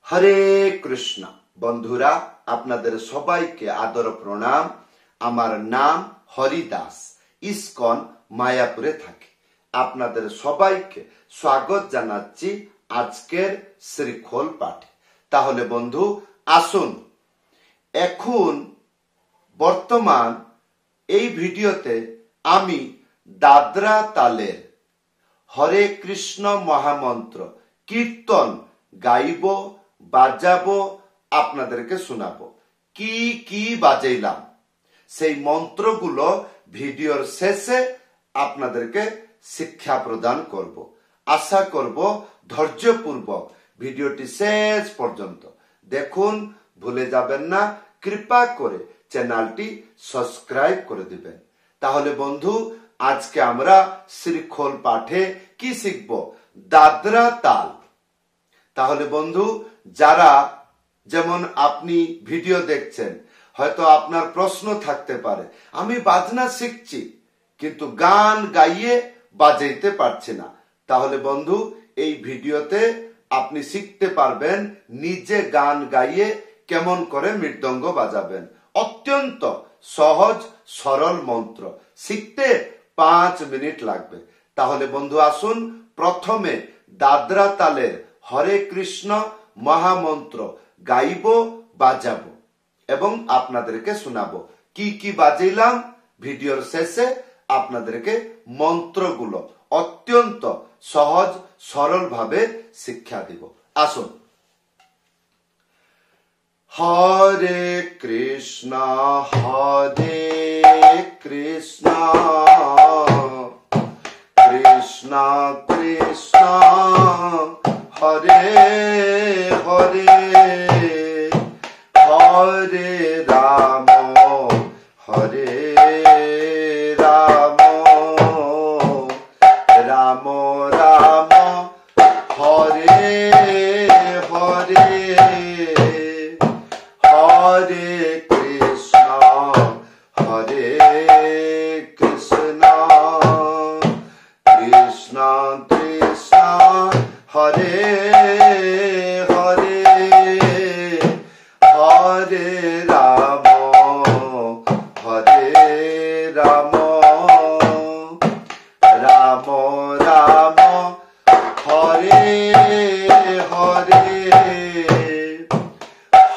হরে কৃষ্ণ। বন্ধুরা, আপনাদের সবাইকে আদর প্রণাম। আমার নাম হরিদাস, ইস্কন মায়াপুরে থাকি। আপনাদের সবাইকে স্বাগত জানাচ্ছি আজকের শ্রীখোল পাঠে। তাহলে বন্ধু আসুন, এখন বর্তমান এই ভিডিওতে আমি দাদরা তালের হরে কৃষ্ণ মহামন্ত্র কীর্তন গাইব, বাজাবো, আপনাদেরকে শোনাবো। কি কি বাজাইলাম সেই মন্ত্রগুলো ভিডিওর শেষে আপনাদেরকে শিক্ষা প্রদান করব। আশা করব ধৈর্যপূর্বক ভিডিওটি শেষ পর্যন্ত দেখুন। ভুলে যাবেন না, কৃপা করে চ্যানেলটি সাবস্ক্রাইব করে দিবেন। তাহলে বন্ধু, আজকে আমরা শ্রীখোল পাঠে কি শিখব? দাদরা তাল। তাহলে বন্ধু, যারা যেমন আপনি ভিডিও দেখছেন, হয়তো আপনার প্রশ্ন থাকতে পারে, আমি বাজনা শিখছি কিন্তু গান গাইয়ে বাজাইতে পারছি না। তাহলে বন্ধু, এই ভিডিওতে আপনি শিখতে পারবেন নিজে গান গাইয়ে কেমন করে মৃদঙ্গ বাজাবেন। অত্যন্ত সহজ সরল মন্ত্র, শিখতে 5 মিনিট লাগবে। তাহলে বন্ধু আসুন, প্রথমে দাদরা তালের হরে কৃষ্ণ মহামন্ত্র গাইব, বাজাবো এবং আপনাদেরকে শোনাবো। কি কি বাজাইলাম ভিডিওর শেষে আপনাদেরকে মন্ত্রগুলো অত্যন্ত সহজ সরল ভাবে শিক্ষা দিব। আসুন। হরে কৃষ্ণ হরে কৃষ্ণ কৃষ্ণ কৃষ্ণ হরে হরে হরে রাম হরে রাম রাম রাম হরে হরে হরে কৃষ্ণ হরে কৃষ্ণ কৃষ্ণ কৃষ্ণ হরে হরে হরে রাম হরে রাম রাম রাম হরে হরে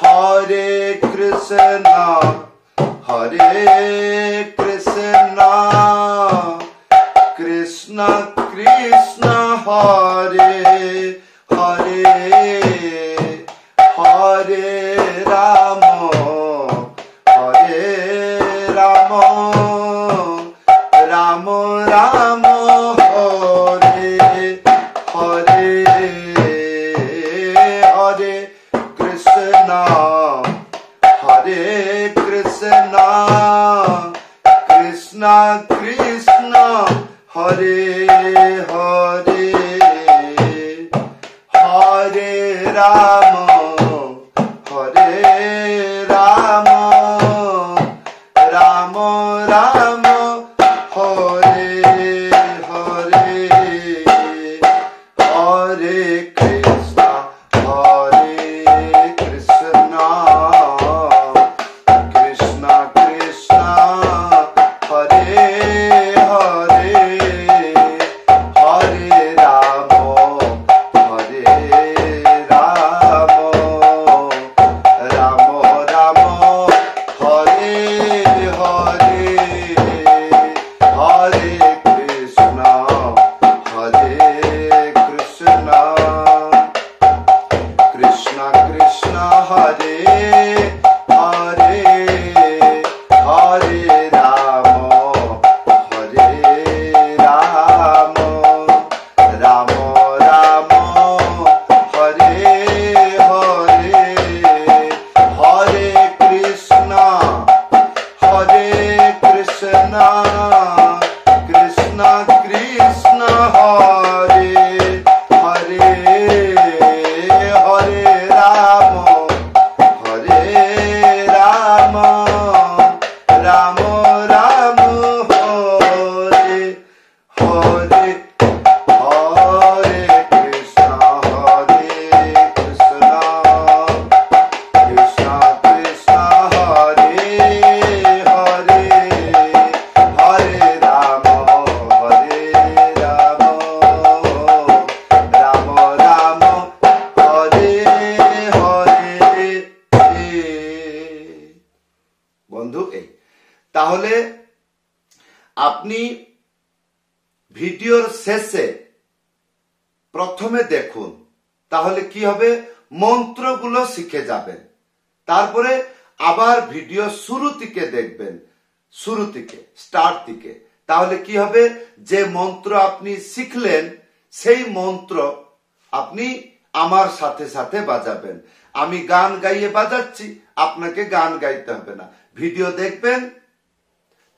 হরে কৃষ্ণ হরে কৃষ্ণ কৃষ্ণ কৃষ্ণ হরে হরে হরে রাম হরে রাম রাম রাম হরে হরে হরে কৃষ্ণ হরে কৃষ্ণ কৃষ্ণ কৃষ্ণ হরে হরে হরে রাম হরে রাম রাম রাম হরে হরে হরে কৃষ্ণ হরে কৃষ্ণ কৃষ্ণ কৃষ্ণ হরে হরে হরে রাম হরে রাম তাহলে আপনি ভিডিওর শেষে প্রথমে দেখুন, তাহলে কি হবে, মন্ত্রগুলো শিখে যাবেন। তারপরে আবার ভিডিও শুরু থেকে দেখবেন, শুরু থেকে, স্টার্ট থেকে। তাহলে কি হবে, যে মন্ত্র আপনি শিখলেন সেই মন্ত্র আপনি আমার সাথে সাথে বাজাবেন। আমি গান গাইয়ে বাজাচ্ছি, আপনাকে গান গাইতে হবে না, ভিডিও দেখবেন,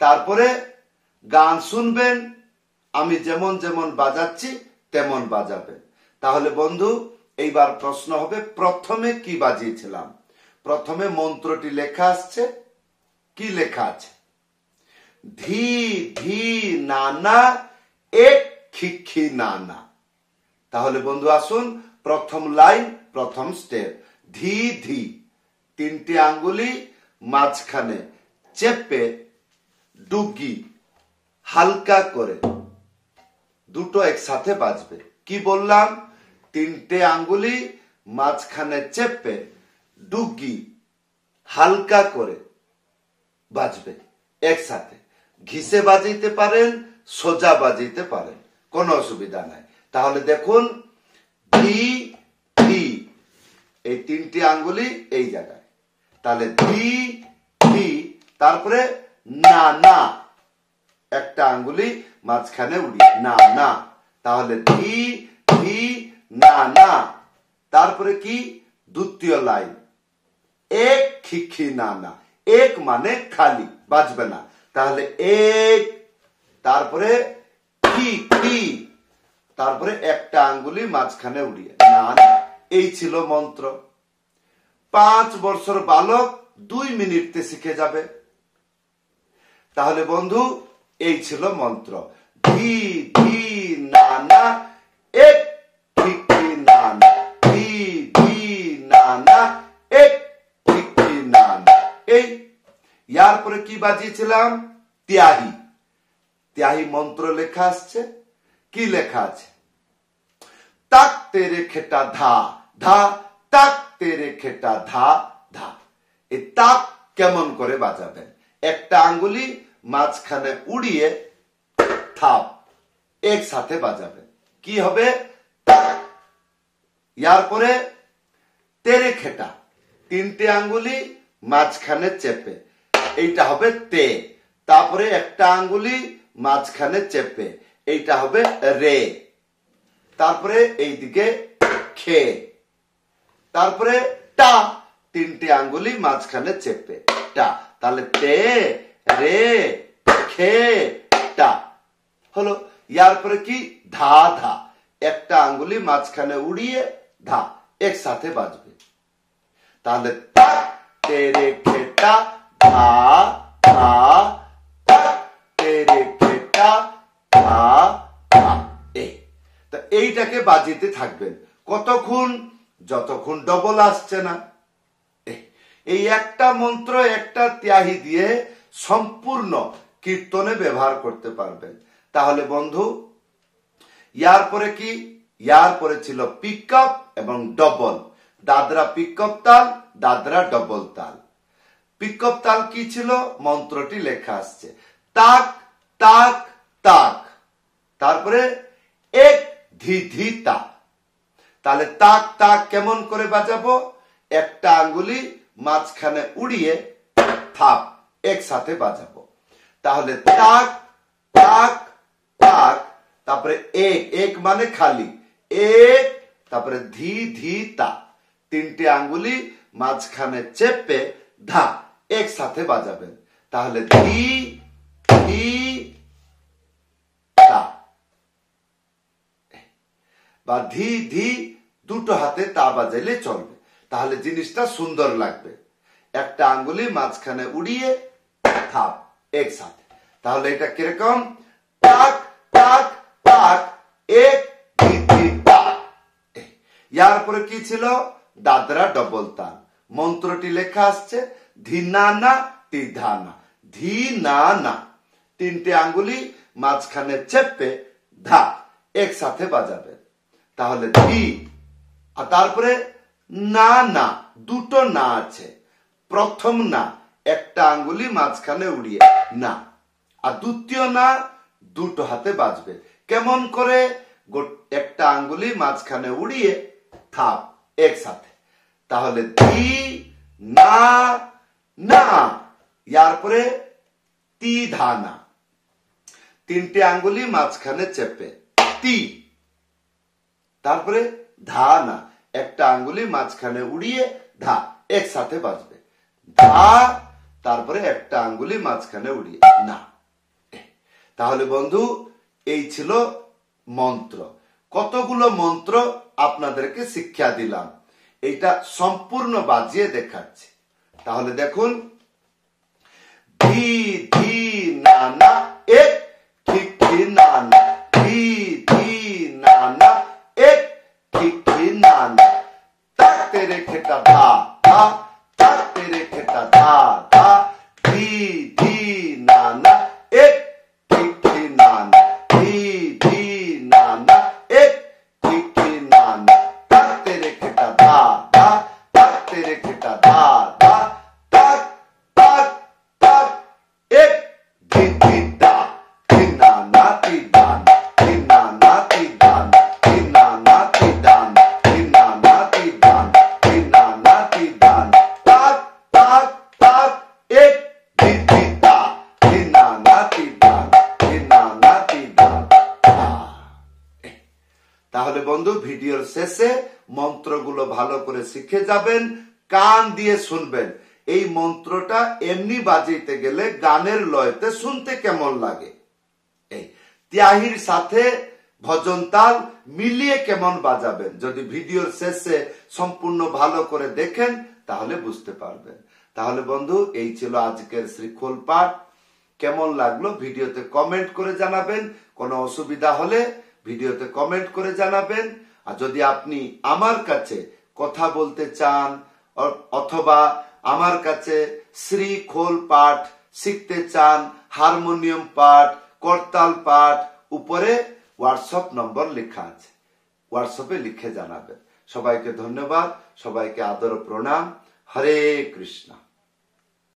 তারপরে গান শুনবেন, আমি যেমন যেমন বাজাচ্ছি তেমন বাজাবেন। তাহলে বন্ধু, এইবার প্রশ্ন হবে, প্রথমে কি বাজিয়েছিলাম? প্রথমে মন্ত্রটি লেখা আসছে, কি লেখা আছে? ধি ধি নানা এক খিখি নানা। তাহলে বন্ধু আসুন, প্রথম লাইন, প্রথম স্টেপ, ধি ধি, তিনটি আঙ্গুলি মাঝখানে চেপে ডুগি হালকা করে, দুটো একসাথে বাজবে। কি বললাম? তিনটে আঙ্গুলি মাঝখানে চেপে ডুগি হালকা করে বাজবে একসাথে। ঘিসে বাজাইতে পারেন, সোজা বাজাইতে পারেন, কোনো অসুবিধা নাই। তাহলে দেখুন, ধি ধি, এই তিনটি আঙ্গুলি এই জায়গায়, তাহলে ধি ধি, তারপরে না না, একটা আঙ্গুলি মাঝখানে উড়ি, না না, তাহলে ধি ধি না না। তারপরে কি? দ্বিতীয় লাইন, এক খিখি না না, এক মানে খালি, বাজবে না, তাহলে এক, তারপরে কি কি, তারপরে একটা আঙ্গুলি মাঝখানে উড়িয়ে, না না। এই ছিল মন্ত্র। 5 বছর বালক 2 মিনিটে শিখে যাবে। তাহলে বন্ধু, এই ছিল মন্ত্র, ধি ধি না না এক খিখি না না, ধি ধি না না এক খিখি না না। এই ইয়ার পরে কি বাজিয়েছিলাম? ত্যাহি। ত্যাহি মন্ত্র লেখা আসছে, কি লেখা আছে? তাক তেরে খেটা ধা ধা, তাক তেরে খেটা ধা ধা। এই তাক কেমন করে বাজাবেন? একটা আঙ্গুলি মাঝখানে উড়িয়ে থাপ একসাথে বাজাবেন, কি হবে? ইয়ার পরে তেরে খেটা, তিনটে আঙ্গুলি মাঝখানে চেপে, এইটা হবে তে। তারপরে একটা আঙ্গুলি মাঝখানে চেপে, এইটা হবে রে। তারপরে এইদিকে খে, তারপরে টা, তিনটে আঙ্গুলি মাঝখানে চেপে, টা। তাহলে তে রে খে টা হলো। ইয়ার পরে কি? ধা ধা, একটা আঙ্গুলি মাঝখানে উড়িয়ে ধা একসাথে বাজবে। তাহলে তা তেরে খেটা ধা ধা, তা তেরে খেটা ধা ধা। এইটাকে বাজিতে থাকবেন কতক্ষণ? যতক্ষণ ডবল আসছে না। এই একটা মন্ত্র, একটা ত্যাহি দিয়ে সম্পূর্ণ কীর্তনে ব্যবহার করতে পারবেন। তাহলে বন্ধু, ইয়ার পরে কি? ইয়ার পরে ছিল পিক আপ এবং ডবল, দাদরা পিক আপ তাল, দাদরা ডবল তাল। পিক আপ তাল কি ছিল? মন্ত্রটি লেখা আসছে, তাক তাক তাক, তারপরে এক ধি ধি তা। তাহলে তাক তাক কেমন করে বাজাবো? একটা আঙ্গুলি মাঝখানে উড়িয়ে থাপ একসাথে বাজাবো। তাহলে তাক তাক তাক, তারপরে এক, এক মানে খালি, এক, তারপরে ধি ধি তা, তিনটে আঙ্গুলি মাঝখানে চেপে ধা একসাথে বাজাবেন। তাহলে ধি ধি তা, বা ধি ধি, দুটো হাতে তা বাজাইলে চলবে, তাহলে জিনিসটা সুন্দর লাগবে। একটা আঙ্গুলি মাঝখানে উড়িয়ে থাপ একসাথে। তাহলে এটা কিরকম? তাক তাক তাক, এক ধি ধি তাক। ইয়ার পরে কি ছিল? দাদরা ডবল তাল। মন্ত্রটি লেখা আসছে, ধি না না তি ধা না, ধি না না, তিনটে আঙ্গুলি মাঝখানে চেপে ধা একসাথে বাজাবে। তাহলে ধি, আর তারপরে না না, দুটো না আছে, প্রথম না, একটা আঙ্গুলি মাঝখানে উড়িয়ে না। আর দ্বিতীয় না দুটো হাতে বাজবে। কেমন করে? একটা আঙ্গুলি মাঝখানে উড়িয়ে থাপ একসাথে। তাহলে ধি না না, ইয়ার পরে তি ধা না, তিনটে আঙ্গুলি মাঝখানে চেপে তি, তারপরে ধা না, একটা আঙ্গুলি মাঝখানে উড়িয়ে ধা একসাথে বাজবে ধা, তারপরে একটা আঙ্গুলি মাঝখানে উড়িয়ে না। তাহলে বন্ধু এই ছিল মন্ত্র। কতগুলো মন্ত্র আপনাদেরকে শিক্ষা দিলাম, এইটা সম্পূর্ণ বাজিয়ে দেখাচ্ছি। তাহলে দেখুন, ধি ধি না না এক, ঠিক ঠিক না না, ধি ধি না না এক, ঠিক ঠিক না না, তাক তেরে খেটা ধা ধা, তাক তেরে খেটা ধা ধা, ধি ধি না না এক, ঠিক ঠিক না না, ধি ধি না না এক, ঠিক ঠিক না না, তাক তেরে খেটা ধা ধা, তাক তেরে খেটা ধা ধা, তাক তাক তাক এক, ধি ধি দা, ধি না না তি দান, ধি না না তি দান, ধি না না তি দান, ধি না না তি দান, ধি না না তি দান, তাক তাক তাক এক, ধি ধি দা, ধি না না তি দান, ধি না না তি দান। তাহলে বন্ধু ভিডিওর শেষে মন্ত্রগুলো ভালো করে শিখে যাবেন, কান দিয়ে শুনবেন। এই মন্ত্রটা এমনি বাজাইতে গেলে গানের লয়তে শুনতে কেমন লাগে, এই ত্যাহির সাথে ভজন তাল মিলিয়ে কেমন বাজাবেন, যদি ভিডিওর শেষে সম্পূর্ণ ভালো করে দেখেন তাহলে বুঝতে পারবেন। তাহলে বন্ধু এই ছিল আজকের শ্রীখোল পাঠ। কেমন লাগলো ভিডিওতে কমেন্ট করে জানাবেন। কোনো অসুবিধা হলে ভিডিওতে কমেন্ট করে জানাবেন। আর যদি আপনি আমার কাছে কথা বলতে চান অথবা আমার কাছে শ্রীখোল পাঠ শিখতে চান, হারমোনিয়াম পাঠ, করতাল পাঠ, উপরে হোয়াটসঅ্যাপ নম্বর লেখা আছে, হোয়াটসঅ্যাপে লিখে জানাবেন। সবাইকে ধন্যবাদ, সবাইকে আদর প্রণাম। হরে কৃষ্ণ।